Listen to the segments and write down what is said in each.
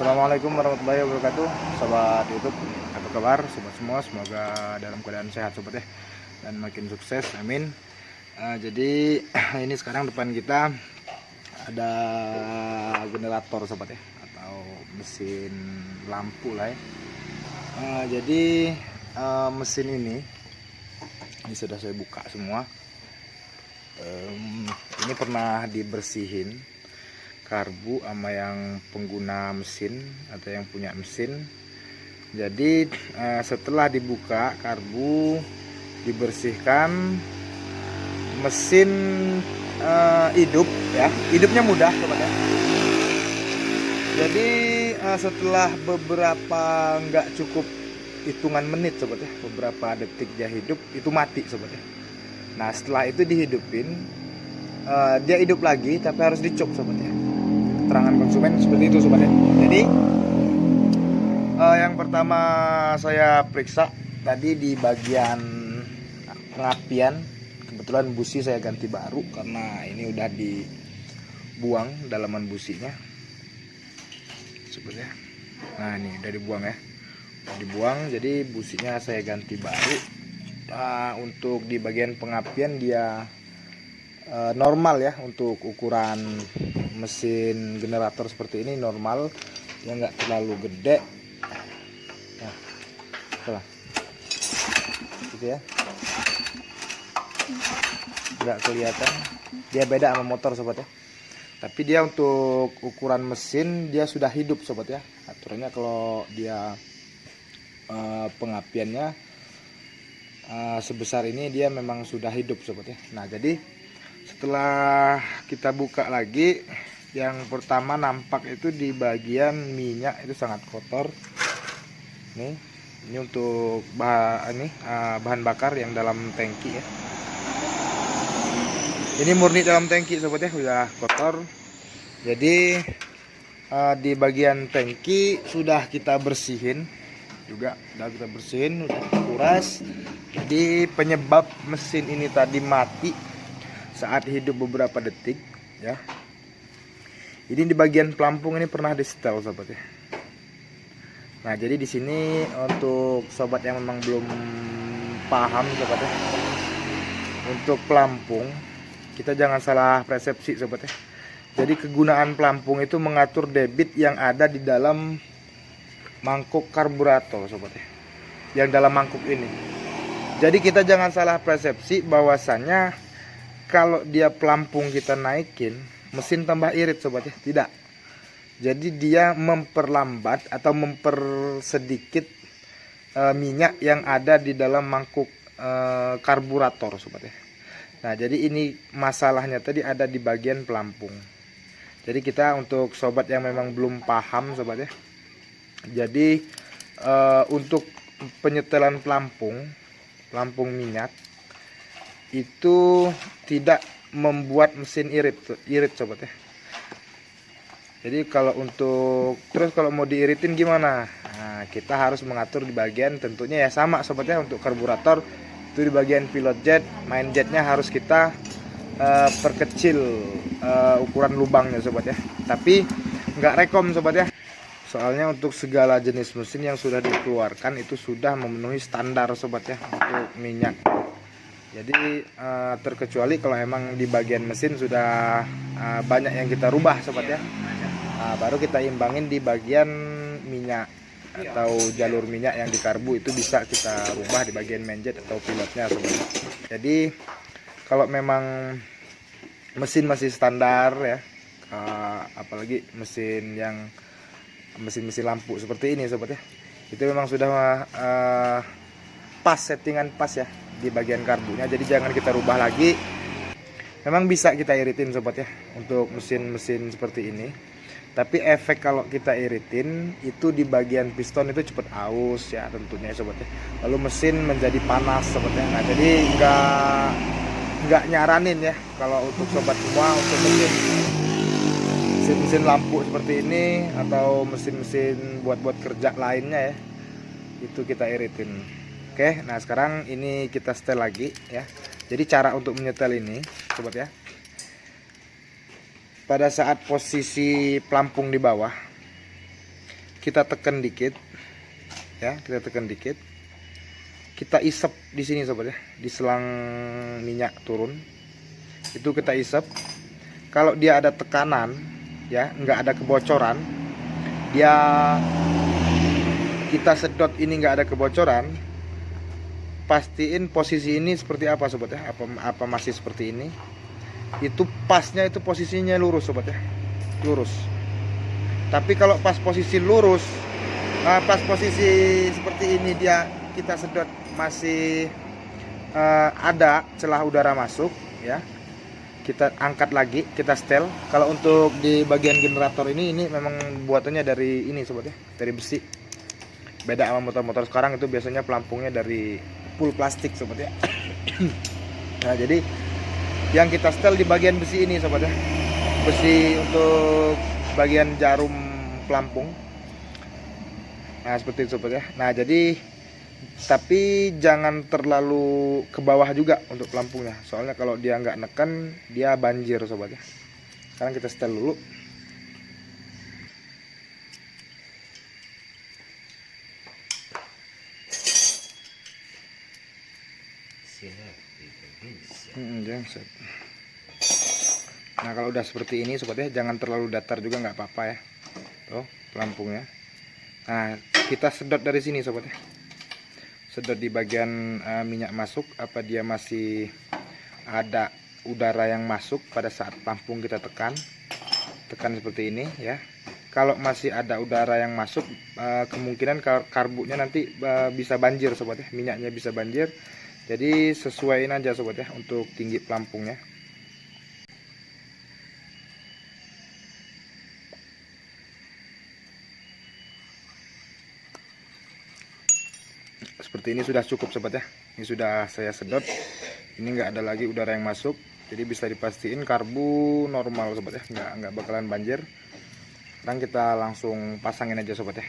Assalamualaikum warahmatullahi wabarakatuh, sobat YouTube. Apa kabar sobat semua? Semoga dalam keadaan sehat sobat ya, dan makin sukses, amin. Jadi ini sekarang depan kita ada generator sobat ya, atau mesin lampu lah ya. Jadi mesin ini sudah saya buka semua. Ini pernah dibersihin karbu sama yang pengguna mesin atau yang punya mesin. Jadi setelah dibuka karbu, dibersihkan, mesin hidup ya, hidupnya mudah sobat ya. Jadi setelah beberapa nggak cukup hitungan menit sobat ya, beberapa detik dia hidup, itu mati sobat ya. Nah setelah itu dihidupin, dia hidup lagi tapi harus dicok sobat ya. Keterangan konsumen seperti itu sobat ya. Jadi yang pertama saya periksa tadi di bagian pengapian. Kebetulan busi saya ganti baru karena ini udah dibuang dalaman businya sobat ya. Nah ini udah dibuang ya, udah dibuang, jadi businya saya ganti baru. Untuk di bagian pengapian dia normal ya, untuk ukuran mesin generator seperti ini normal ya, nggak terlalu gede. Nah, itulah gitu ya, nggak kelihatan, dia beda sama motor sobat ya. Tapi dia untuk ukuran mesin dia sudah hidup sobat ya. Aturannya kalau dia pengapiannya sebesar ini dia memang sudah hidup sobat ya. Nah jadi setelah kita buka lagi, yang pertama nampak itu di bagian minyak itu sangat kotor. Ini untuk bahan bakar yang dalam tangki ya. Ini murni dalam tangki sobat ya, sudah kotor. Jadi di bagian tangki sudah kita bersihin juga, udah kita kuras. Jadi penyebab mesin ini tadi mati saat hidup beberapa detik ya. Ini di bagian pelampung ini pernah di setel sobat ya. Nah jadi di sini untuk sobat yang memang belum paham sobat ya, untuk pelampung kita jangan salah persepsi sobat ya. Jadi kegunaan pelampung itu mengatur debit yang ada di dalam mangkuk karburator sobat ya, yang dalam mangkuk ini. Jadi kita jangan salah persepsi bahwasannya kalau dia pelampung kita naikin, mesin tambah irit sobat ya. Tidak. Jadi dia memperlambat atau mempersedikit minyak yang ada di dalam mangkuk karburator sobat ya. Nah jadi ini masalahnya tadi ada di bagian pelampung. Jadi kita untuk sobat yang memang belum paham sobat ya, jadi untuk penyetelan pelampung minyak itu tidak membuat mesin irit sobat ya. Jadi kalau kalau mau diiritin gimana? Nah, kita harus mengatur di bagian, tentunya ya sama sobat ya, untuk karburator itu di bagian pilot jet, main jetnya harus kita perkecil ukuran lubangnya sobat ya. Tapi nggak rekom sobat ya. Soalnya untuk segala jenis mesin yang sudah dikeluarkan itu sudah memenuhi standar sobat ya untuk minyak. Jadi terkecuali kalau emang di bagian mesin sudah banyak yang kita rubah sobat ya. Baru kita imbangin di bagian minyak atau jalur minyak yang di karbu, itu bisa kita rubah di bagian main-jet atau pilotnya sobat. Jadi kalau memang mesin masih standar ya, apalagi mesin lampu seperti ini sobat ya, itu memang sudah pas, settingan pas ya di bagian karbunya. Jadi jangan kita rubah lagi. Memang bisa kita iritin sobat ya untuk mesin-mesin seperti ini. Tapi efek kalau kita iritin itu di bagian piston itu cepat aus ya tentunya sobat ya. Lalu mesin menjadi panas sobat ya. Nah jadi nggak nyaranin ya kalau untuk sobat semua, untuk mesin lampu seperti ini atau mesin-mesin buat kerja lainnya ya, itu kita iritin. Oke, nah sekarang ini kita setel lagi ya. Jadi cara untuk menyetel ini sobat ya, pada saat posisi pelampung di bawah, kita tekan dikit ya, kita tekan dikit, kita isep di sini sobat ya, di selang minyak turun itu kita isep. Kalau dia ada tekanan ya, nggak ada kebocoran, dia kita sedot ini nggak ada kebocoran, pastiin posisi ini seperti apa sobat ya, apa masih seperti ini, itu pasnya itu posisinya lurus sobat ya, lurus. Tapi kalau pas posisi lurus, pas posisi seperti ini dia kita sedot masih ada celah udara masuk ya, kita angkat lagi, kita setel. Kalau untuk di bagian generator ini memang buatannya dari ini sobat ya, dari besi. Beda sama motor-motor sekarang, itu biasanya pelampungnya dari full plastik sobat ya. Nah jadi yang kita setel di bagian besi ini sobat ya, besi untuk bagian jarum pelampung. Nah seperti itu sobat ya. Nah jadi tapi jangan terlalu ke bawah juga untuk pelampungnya, soalnya kalau dia nggak neken dia banjir sobat ya. Sekarang kita setel dulu. Nah kalau udah seperti ini sobat ya, jangan terlalu datar juga nggak apa-apa ya. Tuh pelampungnya. Nah kita sedot dari sini sobat ya, sedot di bagian minyak masuk, apa dia masih ada udara yang masuk pada saat pelampung kita tekan seperti ini ya. Kalau masih ada udara yang masuk, kemungkinan karbutnya nanti bisa banjir sobat ya, minyaknya bisa banjir. Jadi sesuaiin aja sobat ya untuk tinggi pelampungnya. Seperti ini sudah cukup sobat ya. Ini sudah saya sedot, ini nggak ada lagi udara yang masuk, jadi bisa dipastiin karbu normal sobat ya, nggak bakalan banjir. Sekarang kita langsung pasangin aja sobat ya.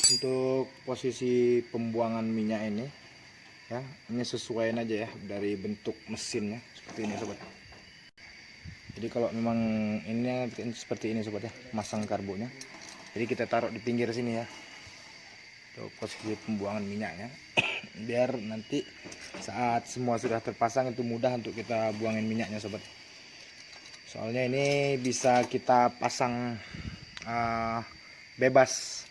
Untuk posisi pembuangan minyak ini ya, ini sesuaiin aja ya dari bentuk mesinnya seperti ini sobat. Jadi kalau memang ini seperti ini sobat ya, masang karbonnya, jadi kita taruh di pinggir sini ya, untuk posisi pembuangan minyaknya. Biar nanti saat semua sudah terpasang itu mudah untuk kita buangin minyaknya sobat. Soalnya ini bisa kita pasang bebas.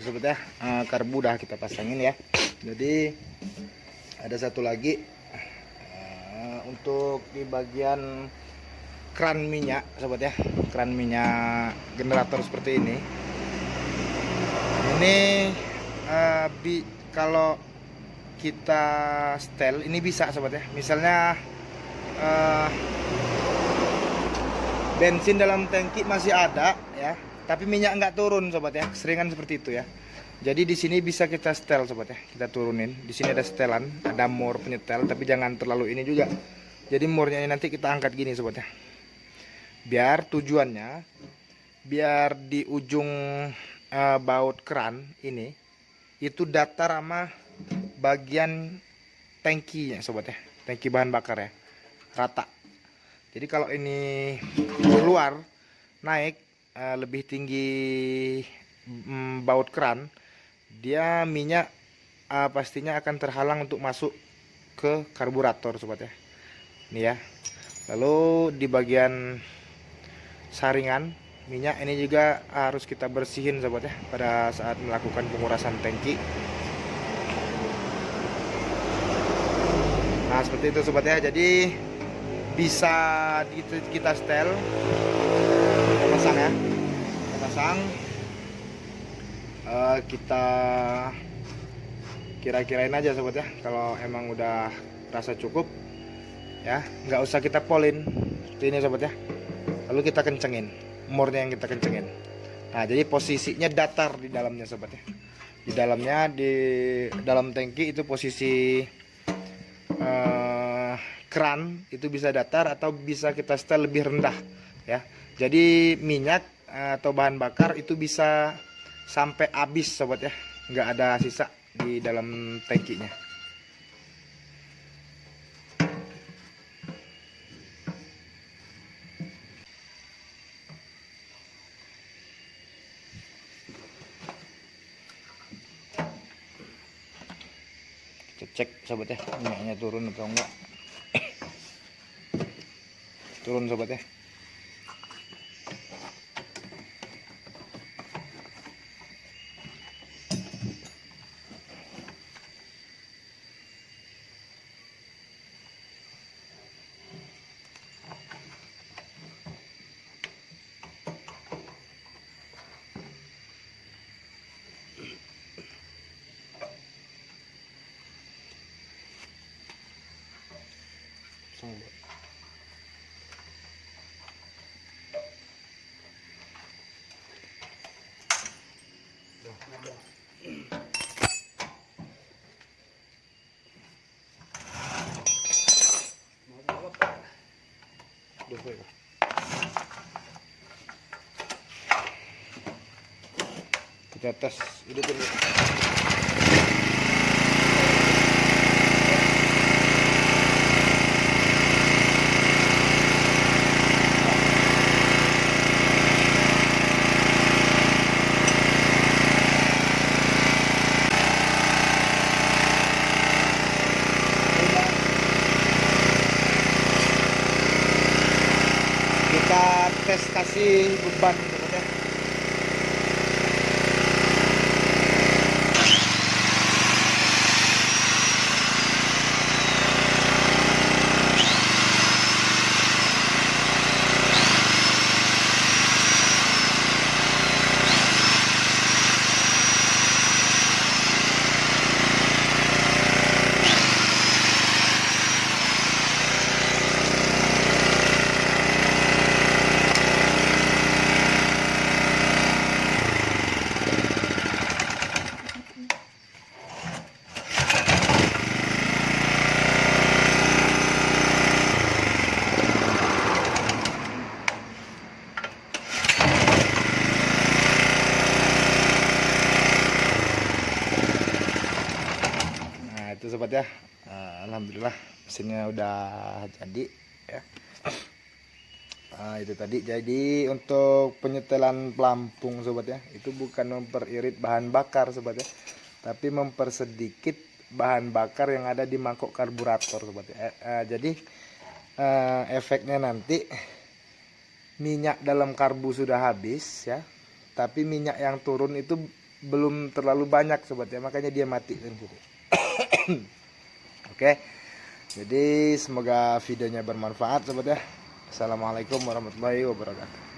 sobat ya, karbu udah kita pasangin ya. Jadi ada satu lagi untuk di bagian kran minyak sobat ya, kran minyak generator seperti ini. Ini kalau kita setel ini bisa sobat ya, misalnya bensin dalam tangki masih ada ya, tapi minyak nggak turun sobat ya, seringan seperti itu ya. Jadi di sini bisa kita setel sobat ya, kita turunin. Di sini ada setelan, ada mur penyetel, tapi jangan terlalu ini juga. Jadi murnya ini nanti kita angkat gini sobat ya. Biar tujuannya, biar di ujung baut keran ini itu datar sama bagian tangkinya sobat ya, tangki bahan bakar ya, rata. Jadi kalau ini keluar naik lebih tinggi baut keran, dia minyak pastinya akan terhalang untuk masuk ke karburator sobat ya. Ini ya. Lalu di bagian saringan minyak ini juga harus kita bersihin sobat ya pada saat melakukan pengurasan tangki. Nah seperti itu sobat ya. Jadi bisa kita setel, kita pasang ya, kita pasang, kita kira-kirain aja sobat ya. Kalau emang udah rasa cukup ya, nggak usah kita polin seperti ini sobat ya. Lalu kita kencengin murnya, yang kita kencengin. Nah jadi posisinya datar di dalamnya sobat ya, di dalamnya, di dalam tangki itu posisi keran itu bisa datar atau bisa kita setel lebih rendah ya. Jadi minyak atau bahan bakar itu bisa sampai habis sobat ya, nggak ada sisa di dalam tangkinya. Kita cek sobat ya, minyaknya turun atau enggak. Turun sobat ya. Kita tes ini dulu. Kita tes kasih beban sobat ya. Itu sobat ya, alhamdulillah mesinnya udah jadi ya. Itu tadi, jadi untuk penyetelan pelampung sobat ya, itu bukan memperirit bahan bakar sobat ya, tapi mempersedikit bahan bakar yang ada di mangkok karburator sobat ya. Jadi efeknya nanti minyak dalam karbu sudah habis ya, tapi minyak yang turun itu belum terlalu banyak sobat ya, makanya dia mati kan gitu. Oke. Jadi semoga videonya bermanfaat sobat ya. Assalamualaikum warahmatullahi wabarakatuh.